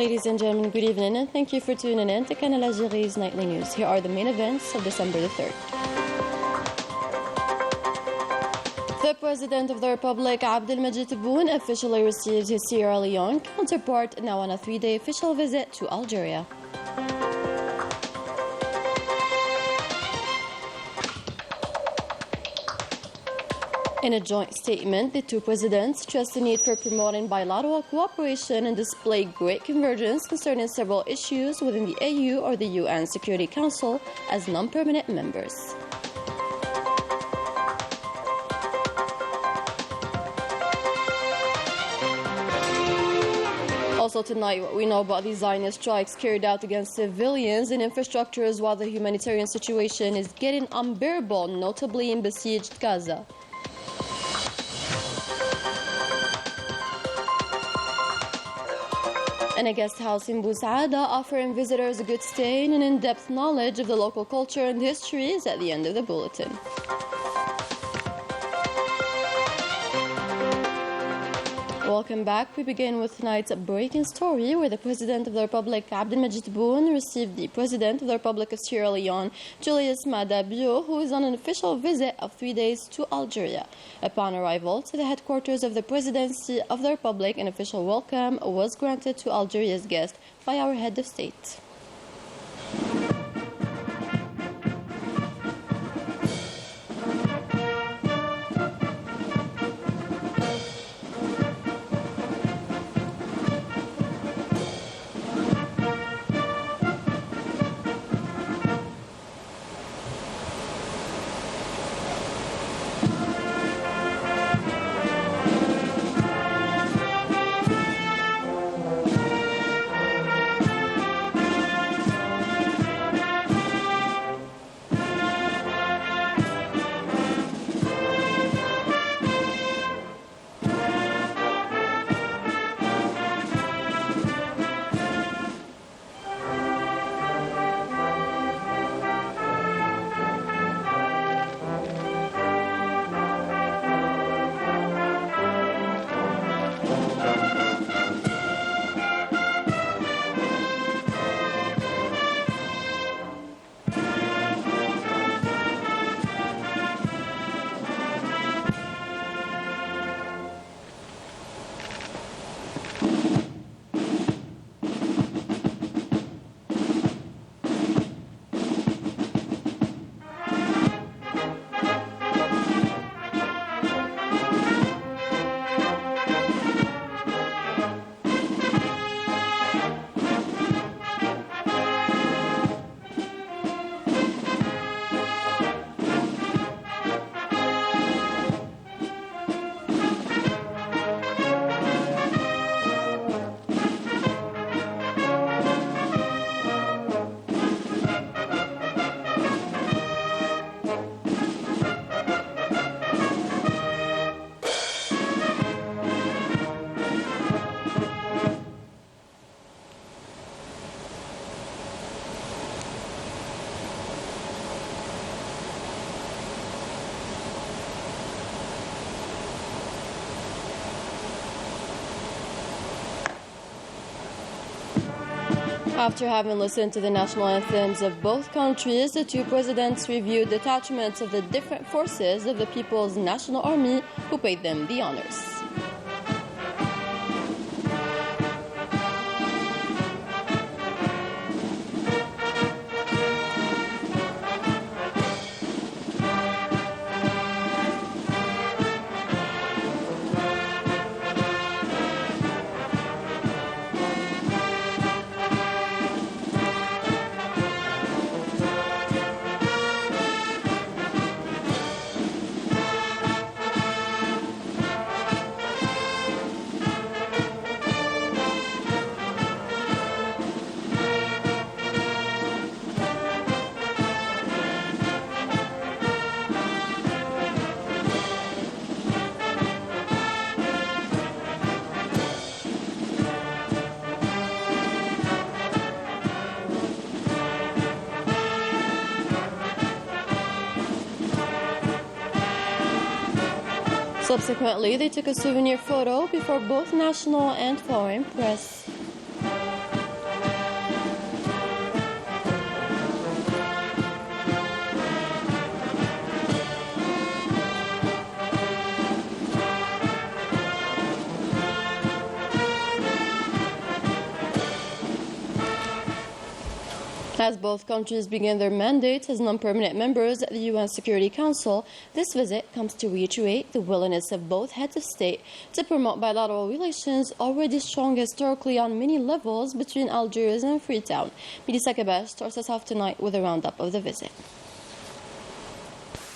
Ladies and gentlemen, good evening, and thank you for tuning in to Canal Algérie's Nightly News. Here are the main events of December the 3rd. The President of the Republic, Abdelmajid Tebboune, officially received his Sierra Leone counterpart now on a 3-day official visit to Algeria. In a joint statement, the two presidents stressed the need for promoting bilateral cooperation and display great convergence concerning several issues within the AU or the UN Security Council as non-permanent members. Also tonight, what we know about the Zionist strikes carried out against civilians and infrastructures while the humanitarian situation is getting unbearable, notably in besieged Gaza. And a guest house in Boussaada offering visitors a good stay and an in-depth knowledge of the local culture and history is at the end of the bulletin. Welcome back. We begin with tonight's breaking story where the President of the Republic, Abdelmajid Tebboune, received the President of the Republic of Sierra Leone, Julius Maada Bio, who is on an official visit of 3 days to Algeria. Upon arrival to the headquarters of the Presidency of the Republic, an official welcome was granted to Algeria's guest by our head of state. After having listened to the national anthems of both countries, the two presidents reviewed detachments of the different forces of the People's National Army who paid them the honors. Subsequently, they took a souvenir photo before both national and foreign press. As both countries begin their mandates as non-permanent members of the UN Security Council, this visit comes to reiterate the willingness of both heads of state to promote bilateral relations already strong historically on many levels between Algiers and Freetown. Melissa Kabash starts us off tonight with a roundup of the visit.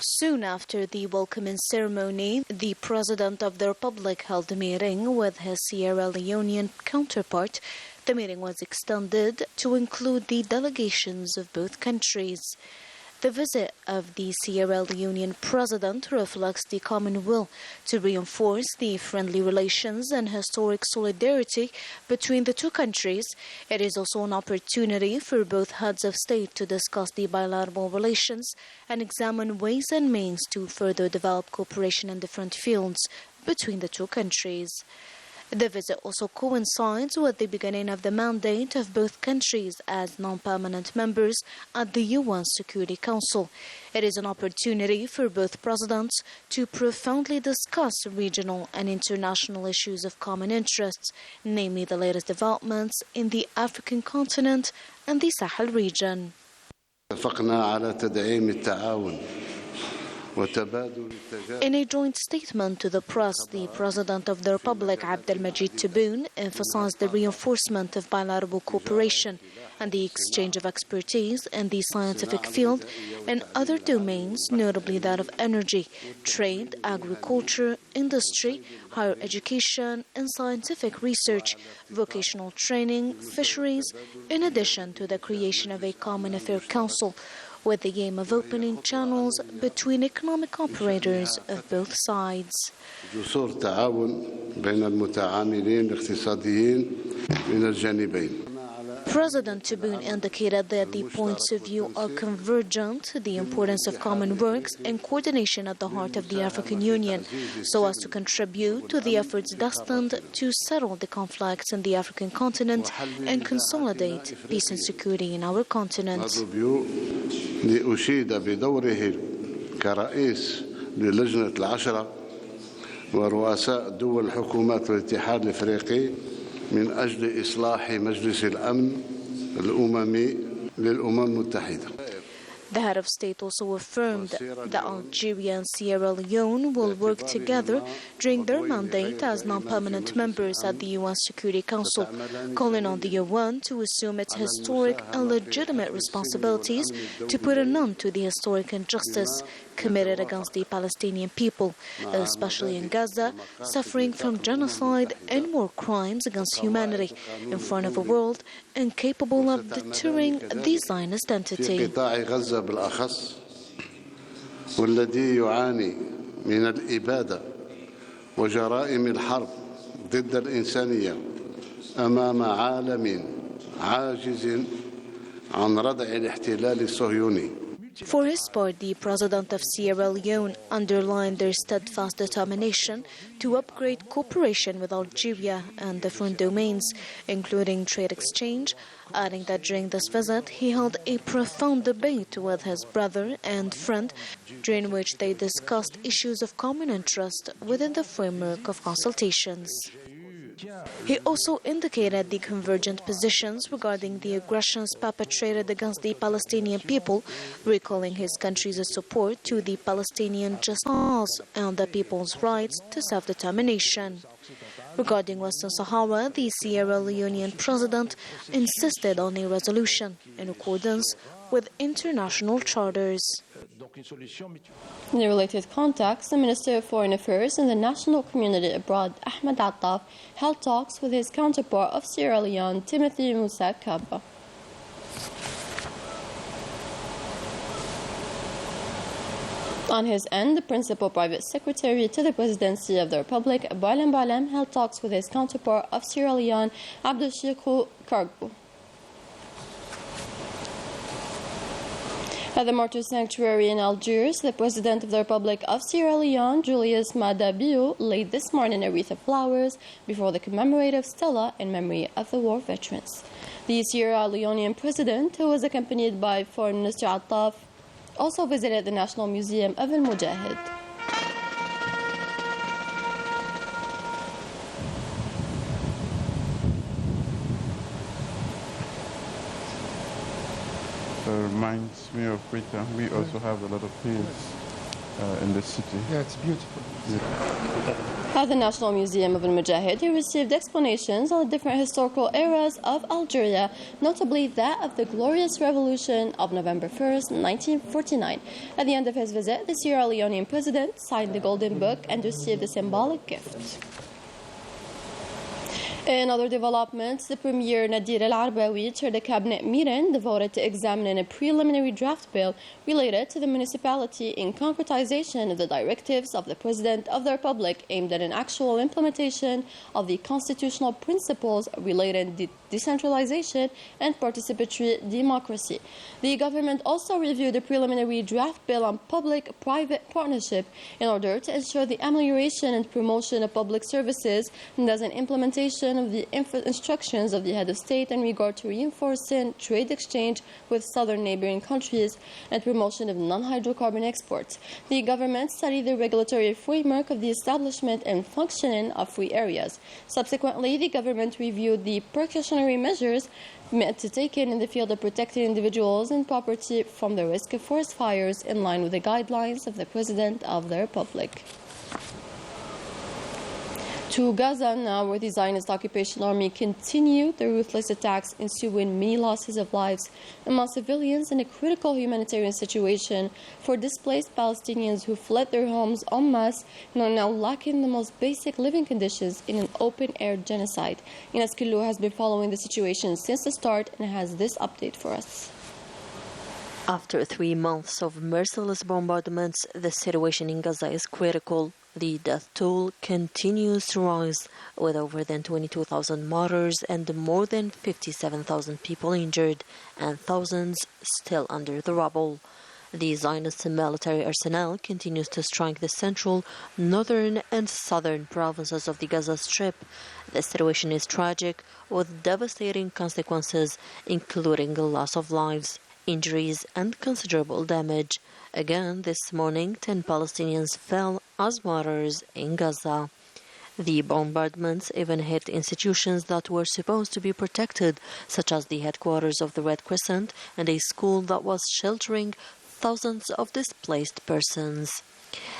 Soon after the welcoming ceremony, the President of the Republic held a meeting with his Sierra Leonean counterpart. The meeting was extended to include the delegations of both countries. The visit of the Sierra Leonean president reflects the common will to reinforce the friendly relations and historic solidarity between the two countries. It is also an opportunity for both heads of state to discuss the bilateral relations and examine ways and means to further develop cooperation in different fields between the two countries. The visit also coincides with the beginning of the mandate of both countries as non-permanent members at the UN Security Council. It is an opportunity for both presidents to profoundly discuss regional and international issues of common interest, namely the latest developments in the African continent and the Sahel region. In a joint statement to the press, the President of the Republic, Abdelmajid Tebboune, emphasized the reinforcement of bilateral cooperation and the exchange of expertise in the scientific field and other domains, notably that of energy, trade, agriculture, industry, higher education, and scientific research, vocational training, fisheries, in addition to the creation of a Common Affairs Council, with the aim of opening channels between economic operators of both sides. President Tebboune indicated that the points of view are convergent, the importance of common works and coordination at the heart of the African Union, so as to contribute to the efforts destined to settle the conflicts in the African continent and consolidate peace and security in our continent. لأشيد بدوره كرئيس للجنة العشرة ورؤساء دول الحكومات والاتحاد الافريقي من أجل إصلاح مجلس الأمن الأممي للأمم المتحدة. The head of state also affirmed that Algeria and Sierra Leone will work together during their mandate as non-permanent members at the UN Security Council, calling on the UN to assume its historic and legitimate responsibilities to put an end to the historic injustice committed against the Palestinian people, especially in Gaza, suffering from genocide and war crimes against humanity in front of a world incapable of deterring the Zionist entity. بالأخص والذي يعاني من الإبادة وجرائم الحرب ضد الإنسانية أمام عالم عاجز عن ردع الاحتلال الصهيوني. For his part, the president of Sierra Leone underlined their steadfast determination to upgrade cooperation with Algeria in different domains, including trade exchange, adding that during this visit he held a profound debate with his brother and friend, during which they discussed issues of common interest within the framework of consultations. He also indicated the convergent positions regarding the aggressions perpetrated against the Palestinian people, recalling his country's support to the Palestinian just cause and the people's rights to self-determination. Regarding Western Sahara, the Sierra Leonean president insisted on a resolution in accordance with international charters. In a related context, the Minister of Foreign Affairs and the National Community Abroad, Ahmed Attaf, held talks with his counterpart of Sierra Leone, Timothy Musa Kaba. On his end, the Principal Private Secretary to the Presidency of the Republic, Balem Balem, held talks with his counterpart of Sierra Leone, Abdel Sheikhou Kargou. At the Martyr Sanctuary in Algiers, the President of the Republic of Sierra Leone, Julius Maada Bio, laid this morning a wreath of flowers before the commemorative stela in memory of the war veterans. The Sierra Leonean President, who was accompanied by Foreign Minister Attaf, also visited the National Museum of Al Mujahid. reminds me of Britain. We also have a lot of hills in the city. Yeah, it's beautiful. At the National Museum of Al-Mujahid, he received explanations on the different historical eras of Algeria, notably that of the Glorious Revolution of November 1st, 1949. At the end of his visit, the Sierra Leonean president signed the Golden Book and received a symbolic gift. In other developments, the Premier Nadir Al-Arbawi chaired a cabinet meeting devoted to examining a preliminary draft bill related to the municipality in concretization of the directives of the President of the Republic aimed at an actual implementation of the constitutional principles related to decentralization and participatory democracy. The government also reviewed a preliminary draft bill on public-private partnership in order to ensure the amelioration and promotion of public services and as an implementation of the instructions of the head of state in regard to reinforcing trade exchange with southern neighboring countries and promotion of non-hydrocarbon exports. The government studied the regulatory framework of the establishment and functioning of free areas. Subsequently, the government reviewed the precautionary measures meant to take in the field of protecting individuals and property from the risk of forest fires in line with the guidelines of the President of the Republic. To Gaza now, where the Zionist occupation army continued the ruthless attacks, ensuing many losses of lives among civilians in a critical humanitarian situation for displaced Palestinians who fled their homes en masse and are now lacking the most basic living conditions in an open-air genocide. Ines Killu has been following the situation since the start and has this update for us. After 3 months of merciless bombardments, the situation in Gaza is critical. The death toll continues to rise, with over than 22,000 martyrs and more than 57,000 people injured and thousands still under the rubble. The Zionist military arsenal continues to strike the central, northern and southern provinces of the Gaza Strip. The situation is tragic, with devastating consequences, including the loss of lives, injuries and considerable damage. Again, this morning, 10 Palestinians fell as martyrs in Gaza. The bombardments even hit institutions that were supposed to be protected, such as the headquarters of the Red Crescent and a school that was sheltering thousands of displaced persons.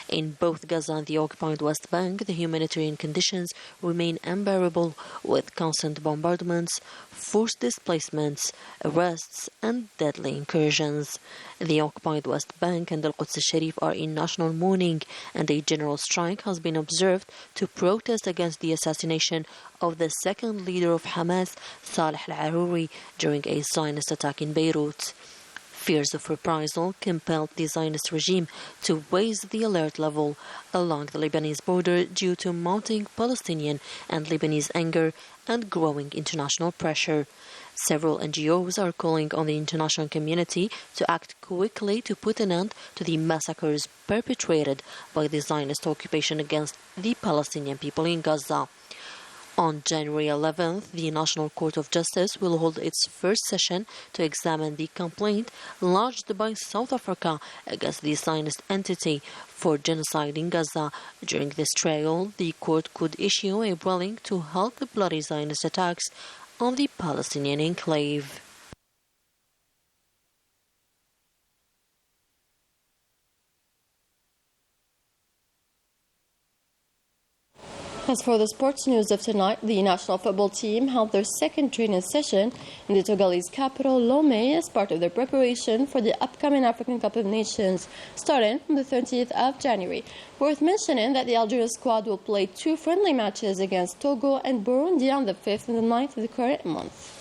In both Gaza and the occupied West Bank, the humanitarian conditions remain unbearable, with constant bombardments, forced displacements, arrests, and deadly incursions. The occupied West Bank and Al-Quds al-Sharif are in national mourning, and a general strike has been observed to protest against the assassination of the second leader of Hamas, Saleh al-Aruri, during a Zionist attack in Beirut. Fears of reprisal compelled the Zionist regime to raise the alert level along the Lebanese border due to mounting Palestinian and Lebanese anger and growing international pressure. Several NGOs are calling on the international community to act quickly to put an end to the massacres perpetrated by the Zionist occupation against the Palestinian people in Gaza. On January 11th, the National Court of Justice will hold its first session to examine the complaint lodged by South Africa against the Zionist entity for genocide in Gaza. During this trial, the court could issue a ruling to halt the bloody Zionist attacks on the Palestinian enclave. As for the sports news of tonight, the national football team held their second training session in the Togolese capital, Lomé, as part of their preparation for the upcoming African Cup of Nations, starting from the 30th of January. Worth mentioning that the Algerian squad will play 2 friendly matches against Togo and Burundi on the 5th and the 9th of the current month.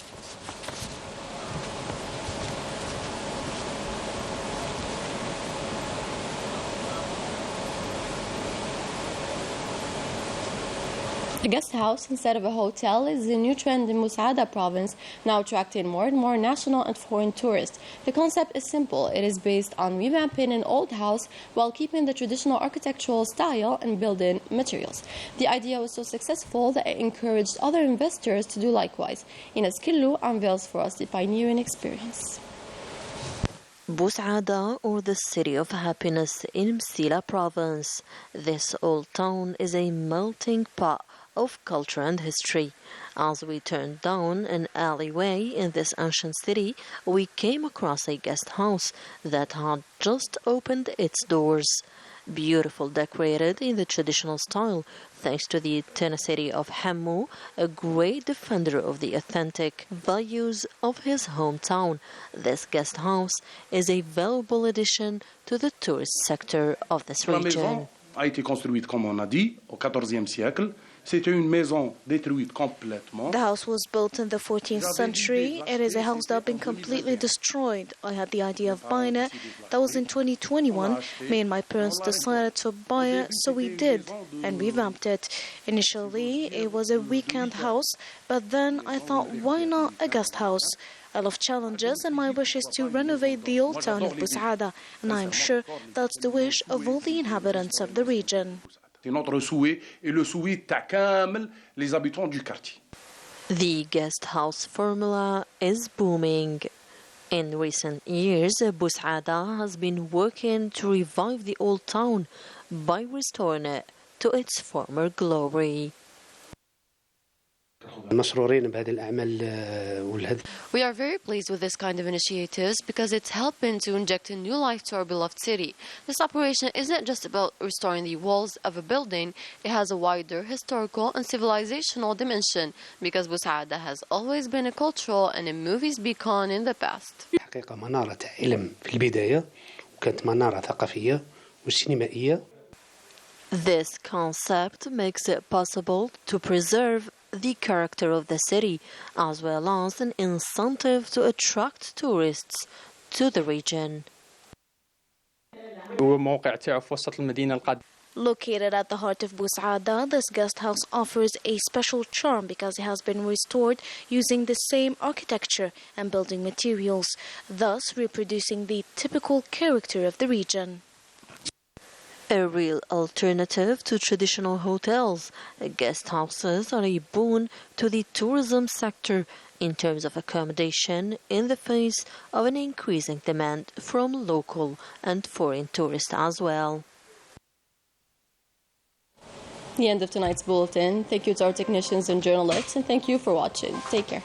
A guest house instead of a hotel is the new trend in Musada province, now attracting more and more national and foreign tourists. The concept is simple. It is based on revamping an old house while keeping the traditional architectural style and building materials. The idea was so successful that it encouraged other investors to do likewise. Ines Killu unveils for us the pioneering experience. Busada, or the City of Happiness in Msila province. This old town is a melting pot of culture and history. As we turned down an alleyway in this ancient city, we came across a guest house that had just opened its doors. Beautiful, decorated in the traditional style, thanks to the tenacity of Hammu, a great defender of the authentic values of his hometown. This guest house is a valuable addition to the tourist sector of this region. La maison a été construite, comme on a dit, au XIVe siècle. C'était une maison détruite complètement. The house was built in the 14th century. It is a house that has been completely destroyed. I had the idea of buying it. That was in 2021. Me and my parents decided to buy it, so we did, and revamped it. Initially, it was a weekend house, but then I thought, why not a guest house? I love challenges, and my wish is to renovate the old town of Boussaada, and I am sure that's the wish of all the inhabitants of the region. C'est notre souhait et le souhait تكامل les habitants du quartier. The guest house formula is booming. In recent years, Boussaada has been working to revive the old town by restoring it to its former glory. We are very pleased with this kind of initiatives because it's helping to inject a new life to our beloved city. This operation isn't just about restoring the walls of a building, it has a wider historical and civilizational dimension because Boussaada has always been a cultural and a movies beacon in the past. حقيقة منارة علم في البداية وكانت منارة ثقافية وسينمائية. This concept makes it possible to preserve the character of the city, as well as an incentive to attract tourists to the region. Located at the heart of Boussaada, this guest house offers a special charm because it has been restored using the same architecture and building materials, thus reproducing the typical character of the region. A real alternative to traditional hotels, guest houses are a boon to the tourism sector in terms of accommodation in the face of an increasing demand from local and foreign tourists as well. The end of tonight's bulletin. Thank you to our technicians and journalists, and thank you for watching. Take care.